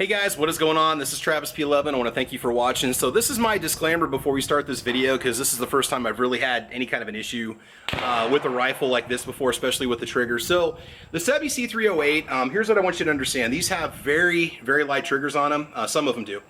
Hey guys, what is going on? This is Travis P11. I want to thank you for watching. So this is my disclaimer before we start this video, because this is the first time I've really had any kind of an issue with a rifle like this before, especially with the trigger. So the CETME C308, here's what I want you to understand. These have very, very light triggers on them. Some of them do.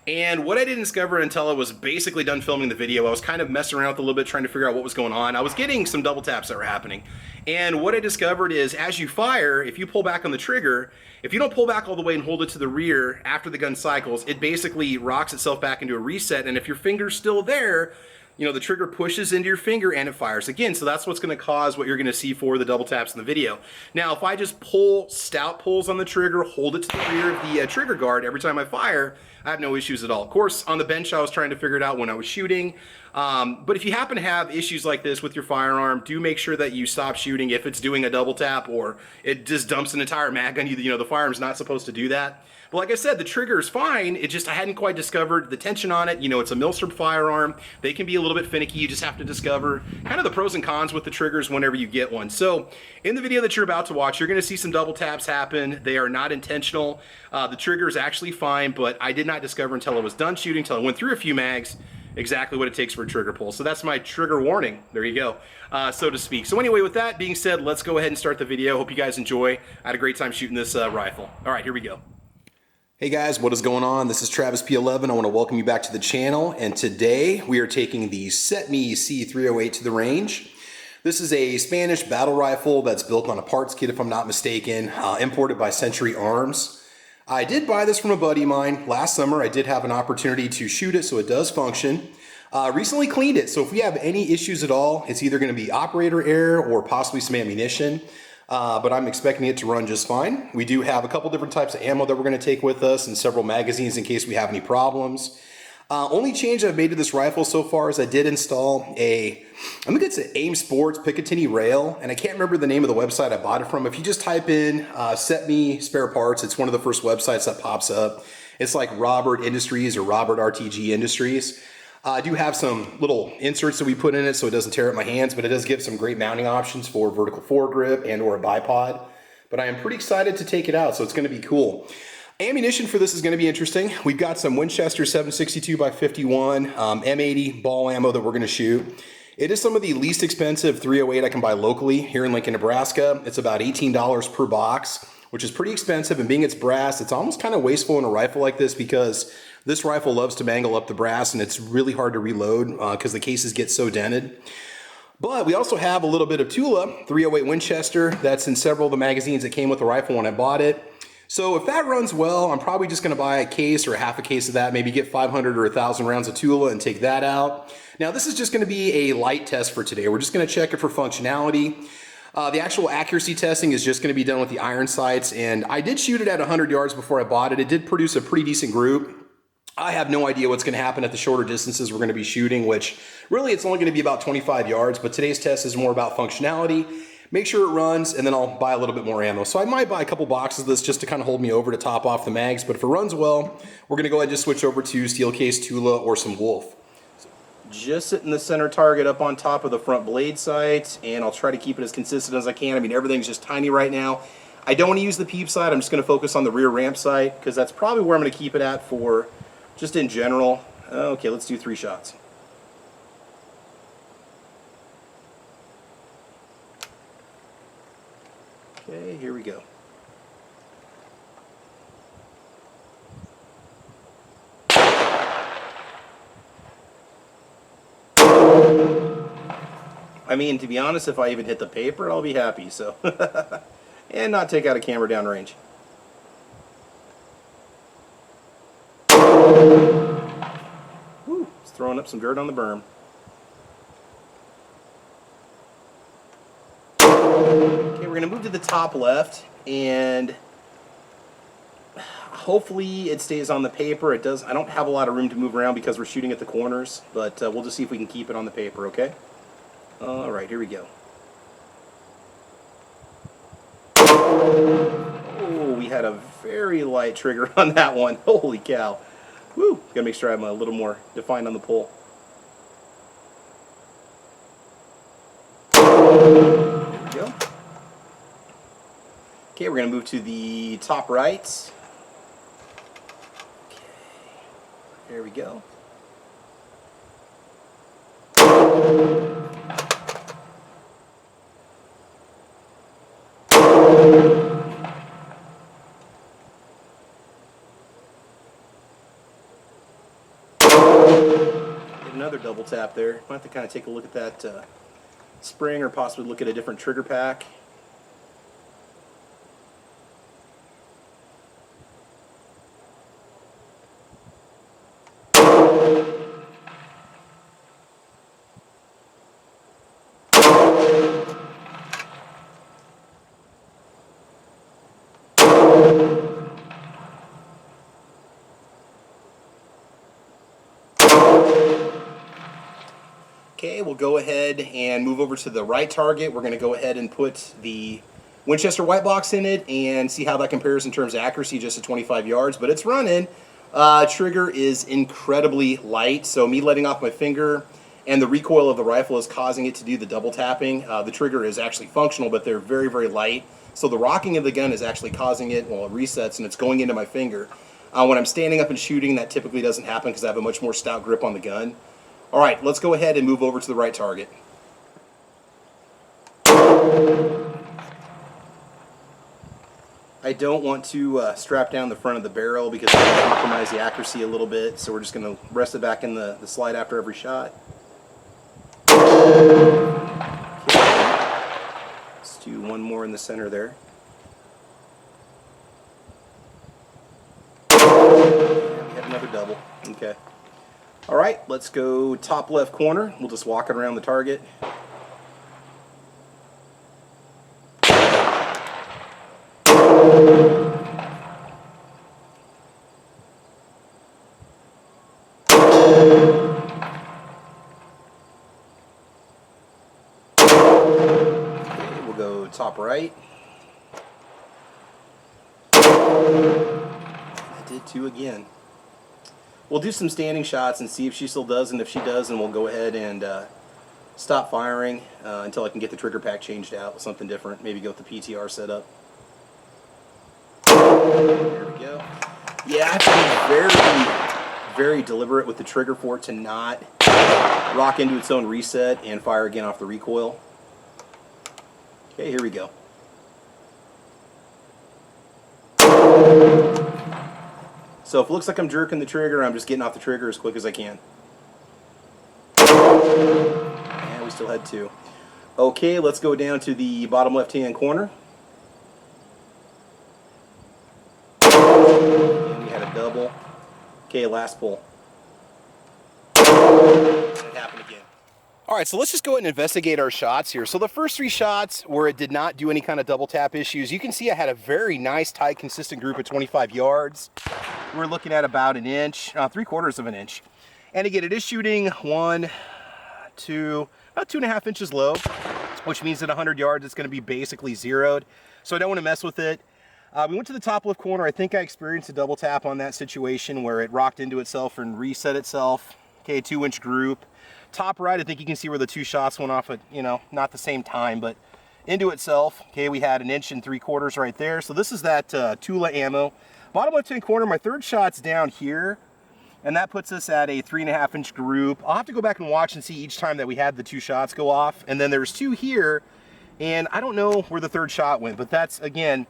And what I didn't discover until I was basically done filming the video, I was kind of messing around with it a little bit, trying to figure out what was going on. I was getting some double taps that were happening. And what I discovered is as you fire, if you pull back on the trigger, if you don't pull back all the way and hold it to the rear after the gun cycles, it basically rocks itself back into a reset. And if your finger's still there, you know, the trigger pushes into your finger and it fires again. So that's what's going to cause what you're going to see for the double taps in the video. Now, if I just pull stout pulls on the trigger, hold it to the rear of the trigger guard every time I fire, I have no issues at all. Of course, on the bench, I was trying to figure it out when I was shooting. But if you happen to have issues like this with your firearm, do make sure that you stop shooting if it's doing a double tap or it just dumps an entire mag on you. You know, the firearm's not supposed to do that. But like I said, the trigger is fine. It just, I hadn't quite discovered the tension on it. You know, it's a Milsurp firearm. They can be a little bit finicky. You just have to discover kind of the pros and cons with the triggers whenever you get one. So in the video that you're about to watch, you're going to see some double taps happen. They are not intentional. The trigger is actually fine, but I did not discover until I was done shooting, until I went through a few mags, exactly what it takes for a trigger pull. So that's my trigger warning. There you go, so to speak. So anyway, with that being said, let's go ahead and start the video. Hope you guys enjoy. I had a great time shooting this rifle. All right, here we go. Hey guys, what is going on? This is Travis P11. I want to welcome you back to the channel, and today we are taking the CETME C308 to the range. This is a Spanish battle rifle that's built on a parts kit, if I'm not mistaken, imported by Century Arms. I did buy this from a buddy of mine last summer. I did have an opportunity to shoot it, so it does function. Recently cleaned it, so if we have any issues at all, it's either going to be operator error or possibly some ammunition. But I'm expecting it to run just fine. We do have a couple different types of ammo that we're going to take with us and several magazines in case we have any problems. Only change I've made to this rifle so far is I did install I think it's an AIM Sports Picatinny rail, and I can't remember the name of the website I bought it from. If you just type in CETME spare parts, it's one of the first websites that pops up. It's like Robert Industries or Robert RTG Industries. I do have some little inserts that we put in it so it doesn't tear up my hands, but it does give some great mounting options for vertical foregrip and or a bipod. But I am pretty excited to take it out, so it's going to be cool. Ammunition for this is going to be interesting. We've got some Winchester 7.62x51 M80 ball ammo that we're going to shoot. It is some of the least expensive 308 I can buy locally here in Lincoln, Nebraska. It's about $18 per box, which is pretty expensive, and being it's brass, it's almost kind of wasteful in a rifle like this because this rifle loves to mangle up the brass and it's really hard to reload because the cases get so dented. But we also have a little bit of Tula 308 Winchester that's in several of the magazines that came with the rifle when I bought it. So if that runs well, I'm probably just going to buy a case or half a case of that, maybe get 500 or 1,000 rounds of Tula and take that out. Now this is just going to be a light test for today. We're just going to check it for functionality. The actual accuracy testing is just going to be done with the iron sights, and I did shoot it at 100 yards before I bought it. It did produce a pretty decent group. I have no idea what's going to happen at the shorter distances we're going to be shooting, which really it's only going to be about 25 yards, but today's test is more about functionality. Make sure it runs, and then I'll buy a little bit more ammo. So I might buy a couple boxes of this just to kind of hold me over to top off the mags, but if it runs well, we're going to go ahead and just switch over to steel case Tula or some Wolf. Just sitting the center target up on top of the front blade sight, and I'll try to keep it as consistent as I can. I mean, everything's just tiny right now. I don't want to use the peep sight. I'm just going to focus on the rear ramp sight because that's probably where I'm going to keep it at for just in general. Okay, let's do 3 shots. Okay, here we go. I mean, to be honest, if I even hit the paper, I'll be happy, so. And not take out a camera downrange. Whew, it's throwing up some dirt on the berm. Okay, we're going to move to the top left, and hopefully it stays on the paper. It does. I don't have a lot of room to move around because we're shooting at the corners, but we'll just see if we can keep it on the paper, okay? All right, here we go. Oh, we had a very light trigger on that one. Holy cow. Woo! Gotta make sure I'm a little more defined on the pull. There we go. Okay, we're gonna move to the top right. There we go. Another double tap there. Might have to kind of take a look at that spring, or possibly look at a different trigger pack. Okay, we'll go ahead and move over to the right target. We're going to go ahead and put the Winchester white box in it and see how that compares in terms of accuracy, just at 25 yards. But it's running. Trigger is incredibly light, so me letting off my finger and the recoil of the rifle is causing it to do the double tapping. The trigger is actually functional, but they're very, very light. So the rocking of the gun is actually causing it, well, it resets and it's going into my finger. When I'm standing up and shooting, that typically doesn't happen because I have a much more stout grip on the gun. All right, let's go ahead and move over to the right target. I don't want to strap down the front of the barrel because I want to compromise the accuracy a little bit, so we're just going to rest it back in the slide after every shot. Okay. Let's do one more in the center there. And we have another double. Okay. All right, let's go top left corner. We'll just walk it around the target. Okay, we'll go top right. I did two again. We'll do some standing shots and see if she still does, and if she does, then we'll go ahead and stop firing until I can get the trigger pack changed out with something different. Maybe go with the PTR setup. There we go. Yeah, I have to be very, very deliberate with the trigger for it to not rock into its own reset and fire again off the recoil. Okay, here we go. So if it looks like I'm jerking the trigger, I'm just getting off the trigger as quick as I can. And we still had two. Okay, let's go down to the bottom left-hand corner. And we had a double. Okay, last pull. And it happened again. All right, so let's just go ahead and investigate our shots here. So the first three shots where it did not do any kind of double tap issues, you can see I had a very nice, tight, consistent group at 25 yards. We're looking at about an inch, 3/4 of an inch. And again, it is shooting about 2.5 inches low, which means at 100 yards, it's going to be basically zeroed. So I don't want to mess with it. We went to the top left corner. I think I experienced a double tap on that situation where it rocked into itself and reset itself. Okay, 2-inch group. Top right, I think you can see where the two shots went off at, not the same time, but into itself. Okay, we had 1 3/4 inches right there. So this is that Tula ammo. Bottom left-hand corner, my third shot's down here, and that puts us at a 3.5-inch group. I'll have to go back and watch and see each time that we had the two shots go off. And then there's two here, and I don't know where the third shot went, but that's, again,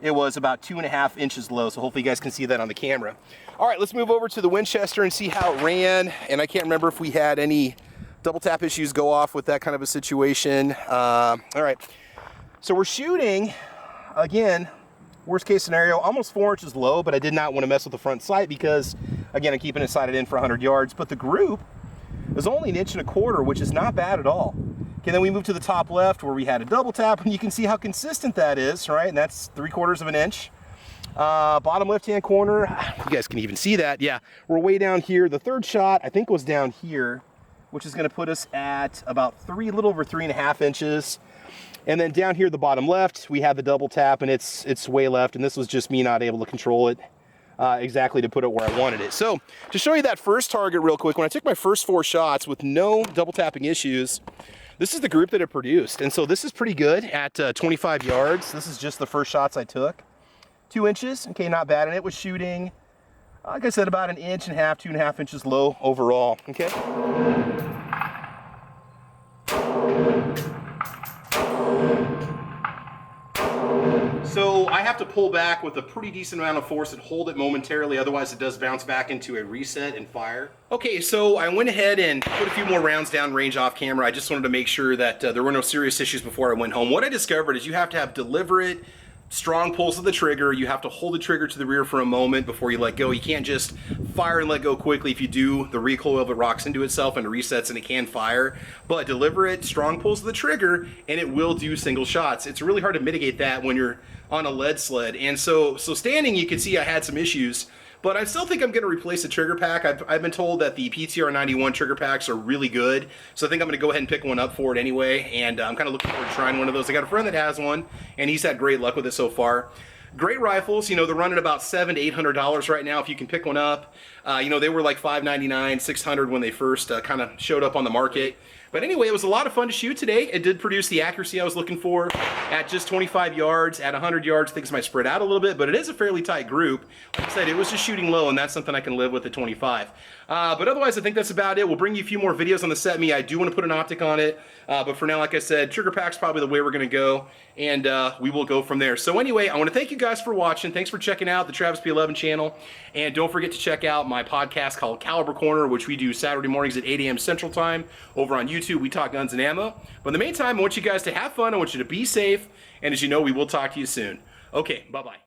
it was about 2.5 inches low, so hopefully you guys can see that on the camera. All right, let's move over to the Winchester and see how it ran. And I can't remember if we had any double tap issues go off with that kind of a situation. All right, so we're shooting, again, worst case scenario, almost 4 inches low, but I did not want to mess with the front sight because, again, I'm keeping it sighted in for 100 yards. But the group is only 1.25 inches, which is not bad at all. Okay, then we move to the top left where we had a double tap, and you can see how consistent that is, right? And that's 3/4 of an inch. Bottom left-hand corner, you guys can even see that. Yeah, we're way down here. The third shot, I think, was down here, which is going to put us at about a little over 3.5 inches. And then down here, the bottom left, we had the double tap, and it's way left, and this was just me not able to control it exactly to put it where I wanted it. So to show you that first target real quick, when I took my first 4 shots with no double tapping issues, this is the group that it produced. And so this is pretty good at 25 yards. This is just the first shots I took. 2 inches, okay, not bad. And it was shooting like I said, about 1.5 inches, 2.5 inches low overall, okay? So I have to pull back with a pretty decent amount of force and hold it momentarily, otherwise it does bounce back into a reset and fire. Okay, so I went ahead and put a few more rounds down range off camera. I just wanted to make sure that there were no serious issues before I went home. What I discovered is you have to have deliberate, strong pulls of the trigger. You have to hold the trigger to the rear for a moment before you let go. You can't just fire and let go quickly. If you do, the recoil of it rocks into itself and resets and it can fire. But deliberate, strong pulls of the trigger and it will do single shots. It's really hard to mitigate that when you're on a lead sled. And so standing, you can see I had some issues. But I still think I'm going to replace the trigger pack. I've been told that the PTR 91 trigger packs are really good, so I think I'm going to go ahead and pick one up for it anyway, and I'm kind of looking forward to trying one of those. I got a friend that has one, and he's had great luck with it so far. Great rifles, you know, they're running about $700 to $800 right now if you can pick one up. You know, they were like $599, $600 when they first kind of showed up on the market. But anyway, it was a lot of fun to shoot today. It did produce the accuracy I was looking for at just 25 yards. At 100 yards, things might spread out a little bit, but it is a fairly tight group. Like I said, it was just shooting low, and that's something I can live with at 25. But otherwise, I think that's about it. We'll bring you a few more videos on the CETME. I do want to put an optic on it, but for now, like I said, trigger pack's probably the way we're going to go, and we will go from there. So anyway, I want to thank you guys for watching. Thanks for checking out the Travis P11 channel, and don't forget to check out my podcast called Caliber Corner, which we do Saturday mornings at 8 a.m. Central Time over on YouTube. We talk guns and ammo. But in the meantime, I want you guys to have fun. I want you to be safe, and as you know, we will talk to you soon. Okay, bye-bye.